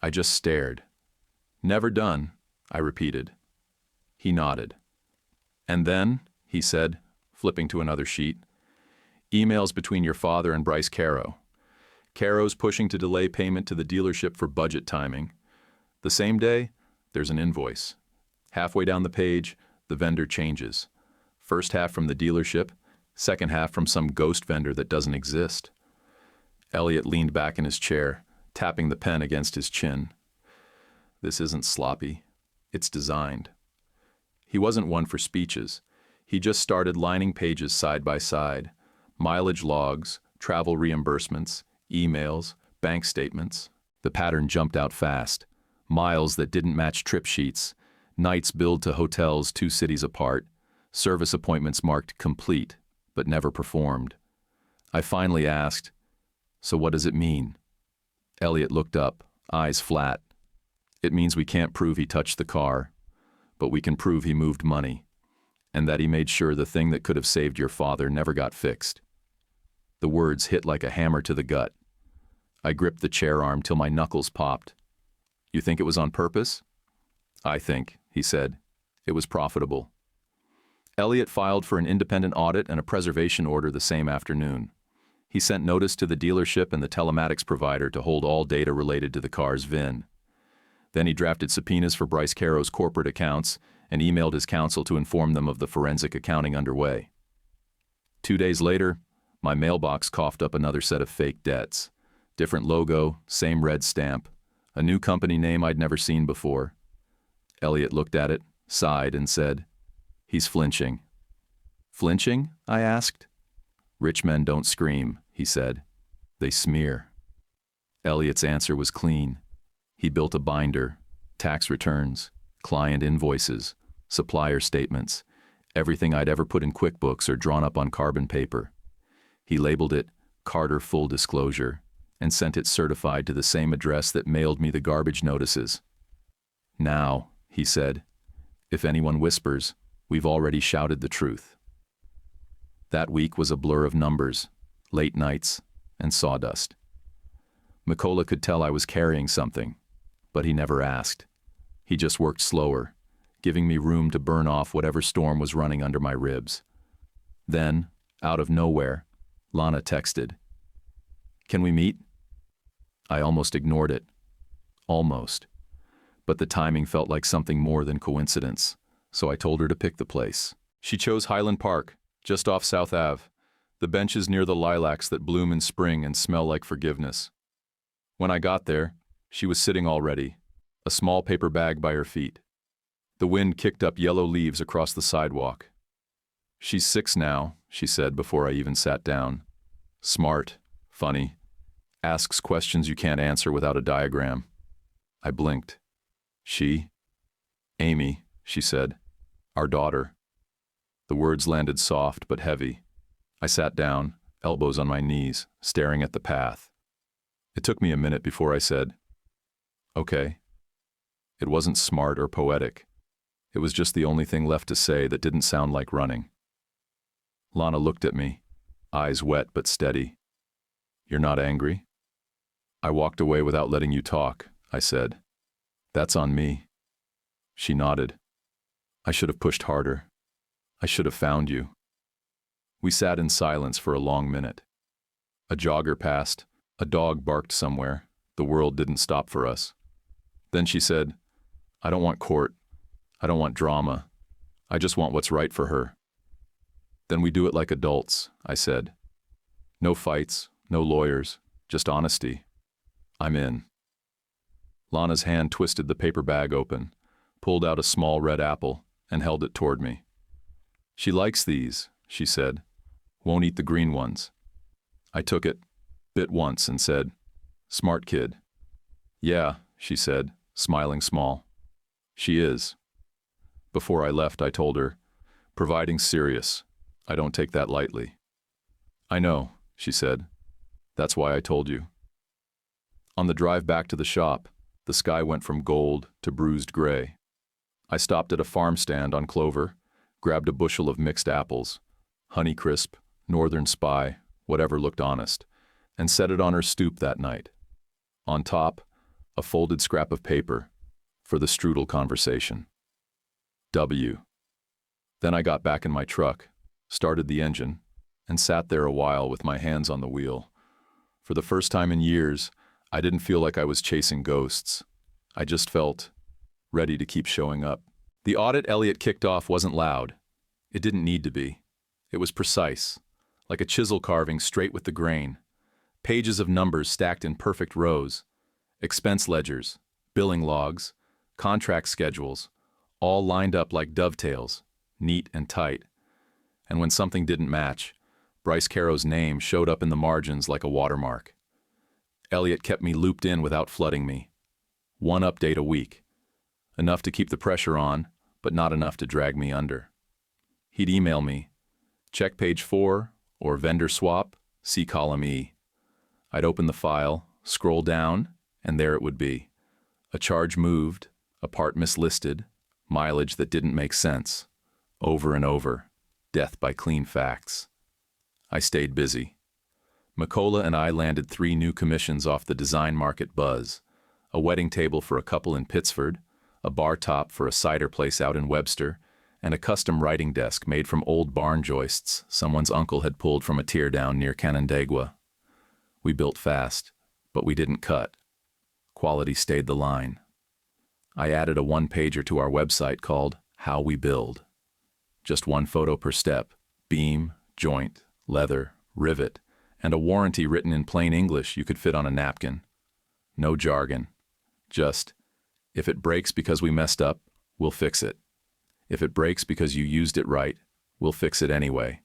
B: I just stared. Never done, I repeated. He nodded. And then, he said, flipping to another sheet, emails between your father and Bryce Caro. Caro's pushing to delay payment to the dealership for budget timing. The same day, there's an invoice. Halfway down the page, the vendor changes. First half from the dealership, second half from some ghost vendor that doesn't exist. Elliot leaned back in his chair, tapping the pen against his chin. This isn't sloppy. It's designed. He wasn't one for speeches. He just started lining pages side by side. Mileage logs, travel reimbursements, emails, bank statements. The pattern jumped out fast. Miles that didn't match trip sheets, nights billed to hotels 2 cities apart, service appointments marked complete, but never performed. I finally asked, so what does it mean? Elliot looked up, eyes flat. It means we can't prove he touched the car, but we can prove he moved money, and that he made sure the thing that could have saved your father never got fixed. The words hit like a hammer to the gut. I gripped the chair arm till my knuckles popped. You think it was on purpose? I think, he said, it was profitable. Elliot filed for an independent audit and a preservation order the same afternoon. He sent notice to the dealership and the telematics provider to hold all data related to the car's VIN. Then he drafted subpoenas for Bryce Caro's corporate accounts and emailed his counsel to inform them of the forensic accounting underway. 2 days later, my mailbox coughed up another set of fake debts. Different logo, same red stamp, a new company name I'd never seen before. Elliot looked at it, sighed, and said, he's flinching. Flinching? I asked. Rich men don't scream, he said. They smear. Elliot's answer was clean. He built a binder, tax returns, client invoices, supplier statements, everything I'd ever put in QuickBooks or drawn up on carbon paper. He labeled it Carter Full Disclosure and sent it certified to the same address that mailed me the garbage notices. Now, he said, if anyone whispers, we've already shouted the truth. That week was a blur of numbers, late nights, and sawdust. Mikola could tell I was carrying something, but he never asked. He just worked slower, giving me room to burn off whatever storm was running under my ribs. Then, out of nowhere, Lana texted, "Can we meet?" I almost ignored it. Almost. But the timing felt like something more than coincidence, so I told her to pick the place. She chose Highland Park, just off South Ave, the benches near the lilacs that bloom in spring and smell like forgiveness. When I got there, she was sitting already, a small paper bag by her feet. The wind kicked up yellow leaves across the sidewalk. She's 6 now, she said before I even sat down. Smart, funny, asks questions you can't answer without a diagram. I blinked. She? Amy, she said. Our daughter. The words landed soft but heavy. I sat down, elbows on my knees, staring at the path. It took me a minute before I said, okay. It wasn't smart or poetic. It was just the only thing left to say that didn't sound like running. Lana looked at me, eyes wet but steady. You're not angry? I walked away without letting you talk, I said. That's on me. She nodded. I should have pushed harder. I should have found you. We sat in silence for a long minute. A jogger passed, a dog barked somewhere. The world didn't stop for us. Then she said, I don't want court. I don't want drama. I just want what's right for her. Then we do it like adults, I said. No fights, no lawyers, just honesty. I'm in. Lana's hand twisted the paper bag open, pulled out a small red apple, and held it toward me. "She likes these," she said. "Won't eat the green ones." I took it, bit once, and said, "Smart kid." "Yeah," she said, smiling small. "She is." Before I left, I told her, "Providing's serious. I don't take that lightly." "I know," she said. "That's why I told you." On the drive back to the shop, the sky went from gold to bruised gray. I stopped at a farm stand on Clover, grabbed a bushel of mixed apples, Honeycrisp, Northern Spy, whatever looked honest, and set it on her stoop that night. On top, a folded scrap of paper for the strudel conversation. W. Then I got back in my truck, started the engine, and sat there a while with my hands on the wheel. For the first time in years, I didn't feel like I was chasing ghosts. I just felt ready to keep showing up. The audit Elliot kicked off wasn't loud. It didn't need to be. It was precise, like a chisel carving straight with the grain. Pages of numbers stacked in perfect rows. Expense ledgers, billing logs, contract schedules, all lined up like dovetails, neat and tight. And when something didn't match, Bryce Caro's name showed up in the margins like a watermark. Elliot kept me looped in without flooding me. One update a week. Enough to keep the pressure on, but not enough to drag me under. He'd email me, "Check page 4, or vendor swap, see column E." I'd open the file, scroll down, and there it would be. A charge moved, a part mislisted, mileage that didn't make sense. Over and over. Death by clean facts. I stayed busy. Makola and I landed 3 new commissions off the design market buzz. A wedding table for a couple in Pittsford, a bar top for a cider place out in Webster, and a custom writing desk made from old barn joists someone's uncle had pulled from a teardown near Canandaigua. We built fast, but we didn't cut. Quality stayed the line. I added a one-pager to our website called How We Build. Just 1 photo per step, beam, joint, leather, rivet, and a warranty written in plain English you could fit on a napkin. No jargon. Just, if it breaks because we messed up, we'll fix it. If it breaks because you used it right, we'll fix it anyway.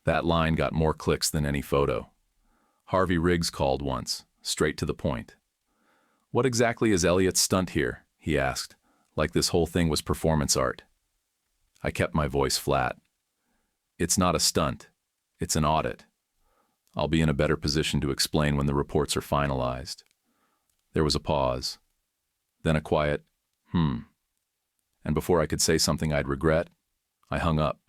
B: That line got more clicks than any photo. Harvey Riggs called once, straight to the point. "What exactly is Elliot's stunt here?" he asked, like this whole thing was performance art. I kept my voice flat. "It's not a stunt. It's an audit. I'll be in a better position to explain when the reports are finalized." There was a pause. Then a quiet, And before I could say something I'd regret, I hung up.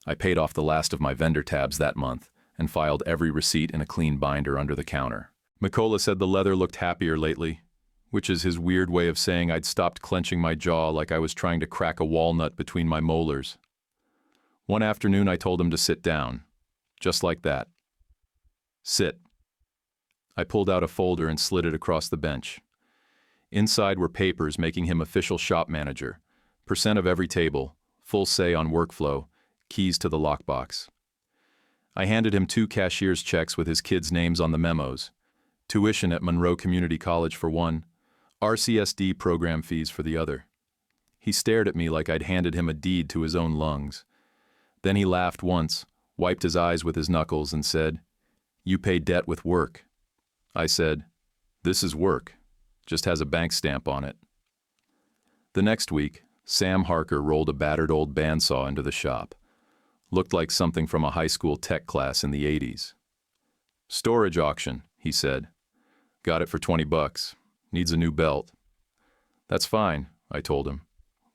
B: I paid off the last of my vendor tabs that month and filed every receipt in a clean binder under the counter. Makola said the leather looked happier lately, which is his weird way of saying I'd stopped clenching my jaw like I was trying to crack a walnut between my molars. One afternoon I told him to sit down, just like that. "Sit." I pulled out a folder and slid it across the bench. Inside were papers making him official shop manager, percent of every table, full say on workflow, keys to the lockbox. I handed him 2 cashier's checks with his kids' names on the memos, tuition at Monroe Community College for one, RCSD program fees for the other. He stared at me like I'd handed him a deed to his own lungs. Then he laughed once, wiped his eyes with his knuckles, and said, "You pay debt with work." I said, "This is work. Just has a bank stamp on it." The next week, Sam Harker rolled a battered old bandsaw into the shop. Looked like something from a high school tech class in the 80s. "Storage auction," he said. "Got it for $20. Needs a new belt." "That's fine," I told him.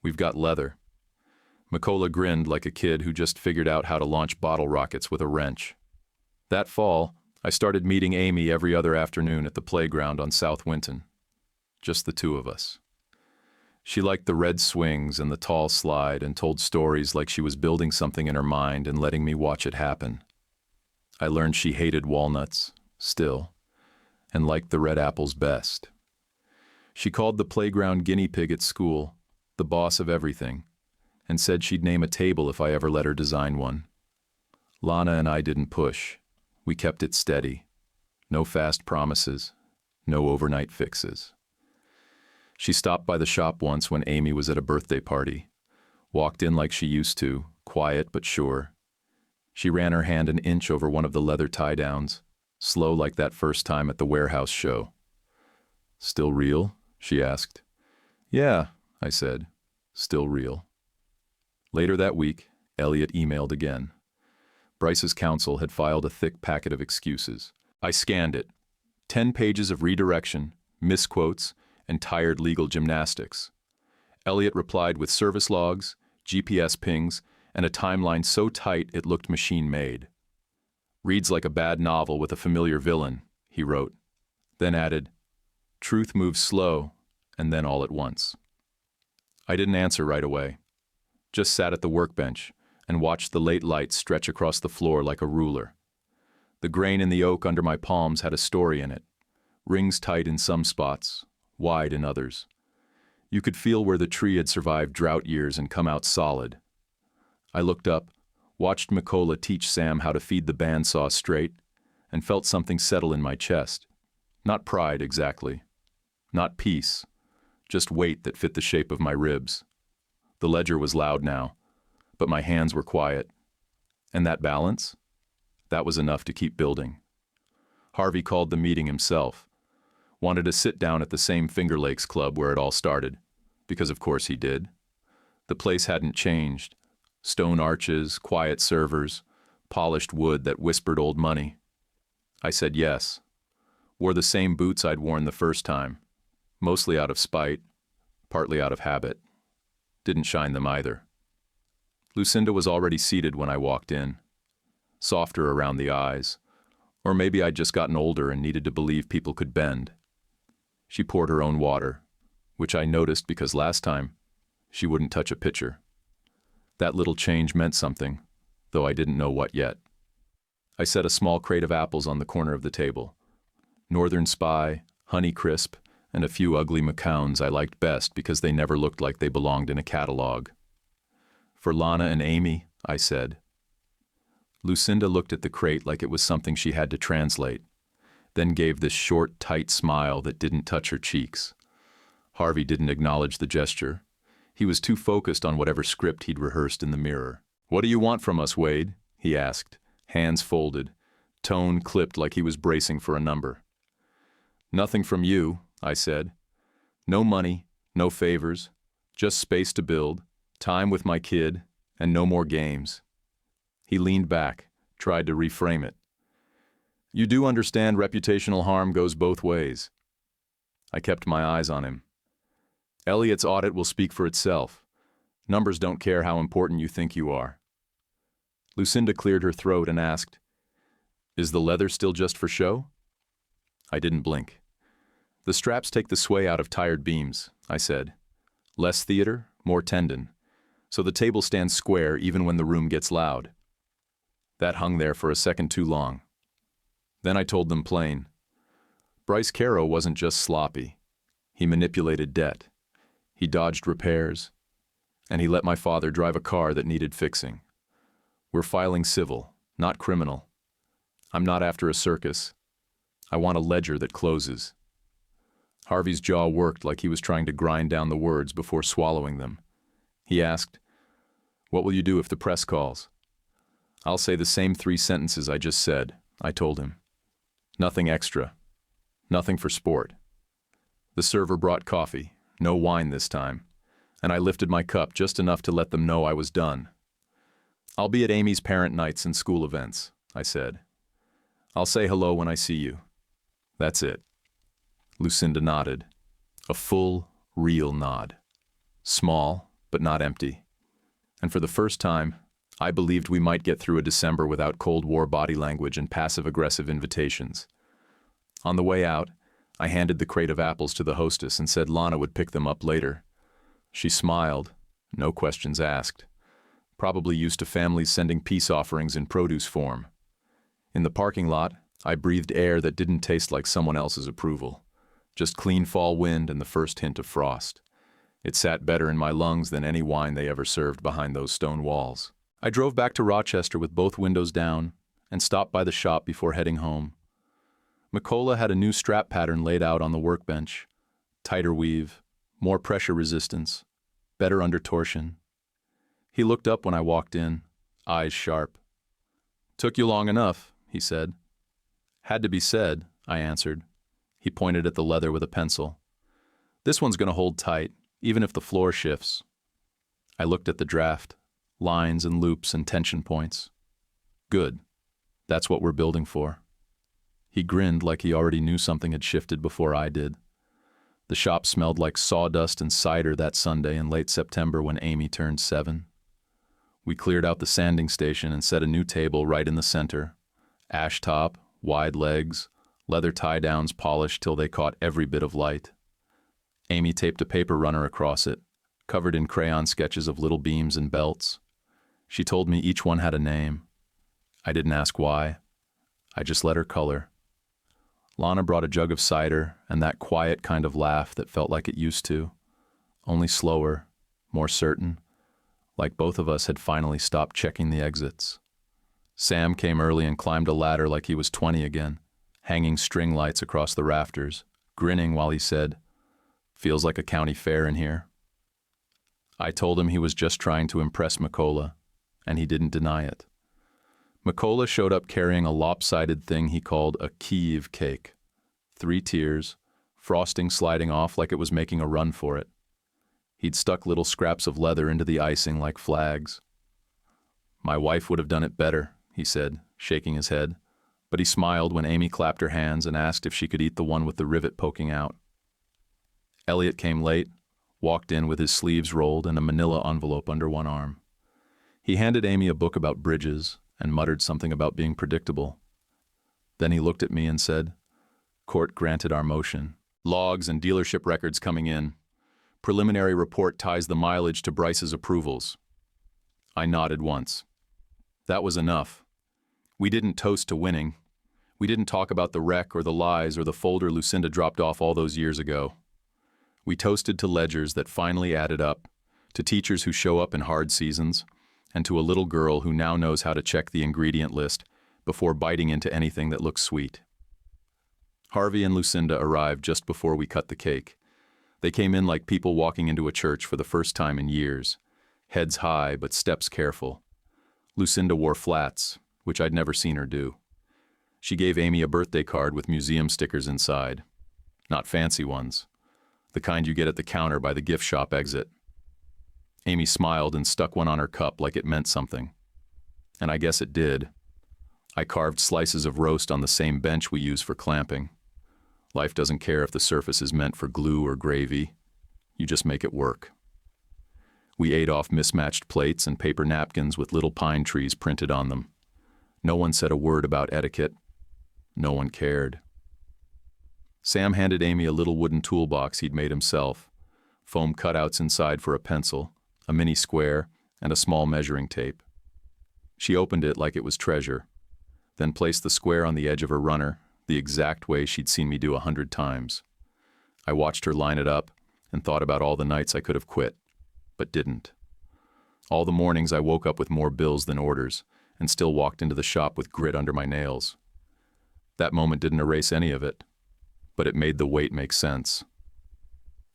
B: "We've got leather." Makola grinned like a kid who just figured out how to launch bottle rockets with a wrench. That fall, I started meeting Amy every other afternoon at the playground on South Winton. Just the 2 of us. She liked the red swings and the tall slide and told stories like she was building something in her mind and letting me watch it happen. I learned she hated walnuts, still, and liked the red apples best. She called the playground guinea pig at school, the boss of everything, and said she'd name a table if I ever let her design one. Lana and I didn't push. We kept it steady. No fast promises, no overnight fixes. She stopped by the shop once when Amy was at a birthday party. Walked in like she used to, quiet but sure. She ran her hand an inch over one of the leather tie-downs, slow like that first time at the warehouse show. "Still real?" she asked. "Yeah," I said. "Still real." Later that week, Elliot emailed again. Bryce's counsel had filed a thick packet of excuses. I scanned it. 10 pages of redirection, misquotes, and tired legal gymnastics. Elliot replied with service logs, GPS pings, and a timeline so tight it looked machine-made. "Reads like a bad novel with a familiar villain," he wrote. Then added, "Truth moves slow, and then all at once." I didn't answer right away. Just sat at the workbench and watched the late light stretch across the floor like a ruler. The grain in the oak under my palms had a story in it. Rings tight in some spots, wide in others. You could feel where the tree had survived drought years and come out solid. I looked up, watched Mikola teach Sam how to feed the bandsaw straight, and felt something settle in my chest. Not pride, exactly. Not peace. Just weight that fit the shape of my ribs. The ledger was loud now, but my hands were quiet. And that balance? That was enough to keep building. Harvey called the meeting himself. Wanted to sit down at the same Finger Lakes Club where it all started, because of course he did. The place hadn't changed. Stone arches, quiet servers, polished wood that whispered old money. I said yes. Wore the same boots I'd worn the first time, mostly out of spite, partly out of habit. Didn't shine them either. Lucinda was already seated when I walked in. Softer around the eyes, or maybe I'd just gotten older and needed to believe people could bend. She poured her own water, which I noticed because last time she wouldn't touch a pitcher. That little change meant something, though I didn't know what yet. I set a small crate of apples on the corner of the table. Northern Spy, Honey Crisp, and a few ugly McCowns I liked best because they never looked like they belonged in a catalog. "For Lana and Amy," I said. Lucinda looked at the crate like it was something she had to translate, then gave this short, tight smile that didn't touch her cheeks. Harvey didn't acknowledge the gesture. He was too focused on whatever script he'd rehearsed in the mirror. "What do you want from us, Wade?" he asked, hands folded, tone clipped like he was bracing for a number. "Nothing from you," I said. "No money, no favors, just space to build, time with my kid, and no more games." He leaned back, tried to reframe it. "You do understand reputational harm goes both ways." I kept my eyes on him. "Elliot's audit will speak for itself. Numbers don't care how important you think you are." Lucinda cleared her throat and asked, "Is the leather still just for show?" I didn't blink. "The straps take the sway out of tired beams," I said. "Less theater, more tendon. So the table stands square even when the room gets loud." That hung there for a second too long. Then I told them plain. Bryce Caro wasn't just sloppy. He manipulated debt. He dodged repairs. And he let my father drive a car that needed fixing. We're filing civil, not criminal. I'm not after a circus. I want a ledger that closes. Harvey's jaw worked like he was trying to grind down the words before swallowing them. He asked, "What will you do if the press calls?" "I'll say the same 3 sentences I just said," I told him. "Nothing extra. Nothing for sport." The server brought coffee, no wine this time, and I lifted my cup just enough to let them know I was done. "I'll be at Amy's parent nights and school events," I said. "I'll say hello when I see you." That's it. Lucinda nodded. A full, real nod. Small, but not empty. And for the first time, I believed we might get through a December without Cold War body language and passive-aggressive invitations. On the way out, I handed the crate of apples to the hostess and said Lana would pick them up later. She smiled, no questions asked, probably used to families sending peace offerings in produce form. In the parking lot, I breathed air that didn't taste like someone else's approval. Just clean fall wind and the first hint of frost. It sat better in my lungs than any wine they ever served behind those stone walls. I drove back to Rochester with both windows down and stopped by the shop before heading home. Mikola had a new strap pattern laid out on the workbench. Tighter weave, More pressure resistance, better under torsion. He looked up when I walked in, eyes sharp. "Took you long enough," he said. "Had to be said," I answered. He pointed at the leather with a pencil. "This one's going to hold tight, even if the floor shifts." I looked at the draft, lines and loops and tension points. "Good. That's what we're building for." He grinned like he already knew something had shifted before I did. The shop smelled like sawdust and cider that Sunday in late September when Amy turned 7. We cleared out the sanding station and set a new table right in the center. Ash top, wide legs, leather tie-downs polished till they caught every bit of light. Amy taped a paper runner across it, covered in crayon sketches of little beams and belts. She told me each one had a name. I didn't ask why. I just let her color. Lana brought a jug of cider and that quiet kind of laugh that felt like it used to, only slower, more certain, like both of us had finally stopped checking the exits. Sam came early and climbed a ladder like he was 20 again, hanging string lights across the rafters, grinning while he said, "Feels like a county fair in here." I told him he was just trying to impress Mikola, and he didn't deny it. Mikola showed up carrying a lopsided thing he called a Kiev cake. 3 tiers, frosting sliding off like it was making a run for it. He'd stuck little scraps of leather into the icing like flags. "My wife would have done it better," he said, shaking his head, but he smiled when Amy clapped her hands and asked if she could eat the one with the rivet poking out. Elliot came late, walked in with his sleeves rolled and a manila envelope under one arm. He handed Amy a book about bridges and muttered something about being predictable. Then he looked at me and said, "Court granted our motion. Logs and dealership records coming in. Preliminary report ties the mileage to Bryce's approvals." I nodded once. That was enough. We didn't toast to winning. We didn't talk about the wreck or the lies or the folder Lucinda dropped off all those years ago. We toasted to ledgers that finally added up, to teachers who show up in hard seasons, and to a little girl who now knows how to check the ingredient list before biting into anything that looks sweet. Harvey and Lucinda arrived just before we cut the cake. They came in like people walking into a church for the first time in years, heads high but steps careful. Lucinda wore flats, which I'd never seen her do. She gave Amy a birthday card with museum stickers inside. Not fancy ones, the kind you get at the counter by the gift shop exit. Amy smiled and stuck one on her cup like it meant something. And I guess it did. I carved slices of roast on the same bench we use for clamping. Life doesn't care if the surface is meant for glue or gravy. You just make it work. We ate off mismatched plates and paper napkins with little pine trees printed on them. No one said a word about etiquette. No one cared. Sam handed Amy a little wooden toolbox he'd made himself, foam cutouts inside for a pencil, a mini square, and a small measuring tape. She opened it like it was treasure, then placed the square on the edge of her runner, the exact way she'd seen me do 100 times. I watched her line it up and thought about all the nights I could have quit, but didn't. All the mornings I woke up with more bills than orders and still walked into the shop with grit under my nails. That moment didn't erase any of it, but it made the wait make sense.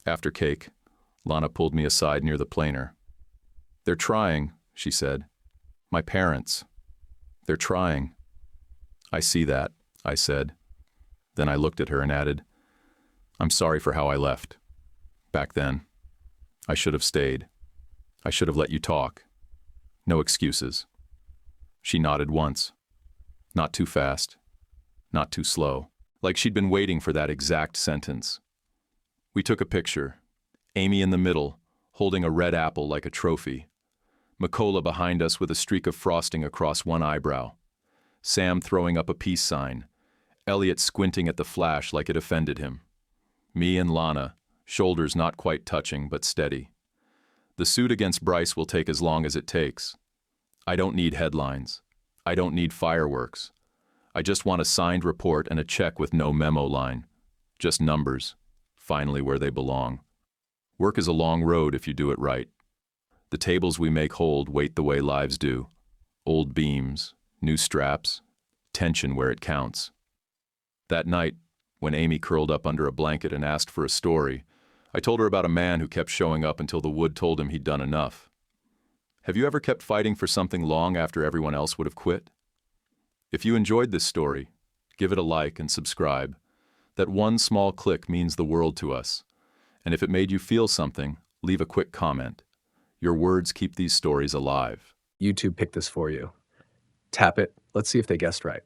B: After cake, Lana pulled me aside near the planer. "They're trying," she said. "My parents. They're trying." "I see that," I said. Then I looked at her and added, "I'm sorry for how I left. Back then. I should have stayed. I should have let you talk. No excuses." She nodded once. Not too fast. Not too slow. Like she'd been waiting for that exact sentence. We took a picture. Amy in the middle, holding a red apple like a trophy. Mikola behind us with a streak of frosting across one eyebrow. Sam throwing up a peace sign. Elliot squinting at the flash like it offended him. Me and Lana, shoulders not quite touching but steady. The suit against Bryce will take as long as it takes. I don't need headlines. I don't need fireworks. I just want a signed report and a check with no memo line. Just numbers, finally where they belong. Work is a long road if you do it right. The tables we make hold wait the way lives do. Old beams, new straps, tension where it counts. That night, when Amy curled up under a blanket and asked for a story, I told her about a man who kept showing up until the wood told him he'd done enough. Have you ever kept fighting for something long after everyone else would have quit? If you enjoyed this story, give it a like and subscribe. That one small click means the world to us. And if it made you feel something, leave a quick comment. Your words keep these stories alive.
A: YouTube picked this for you. Tap it. Let's see if they guessed right.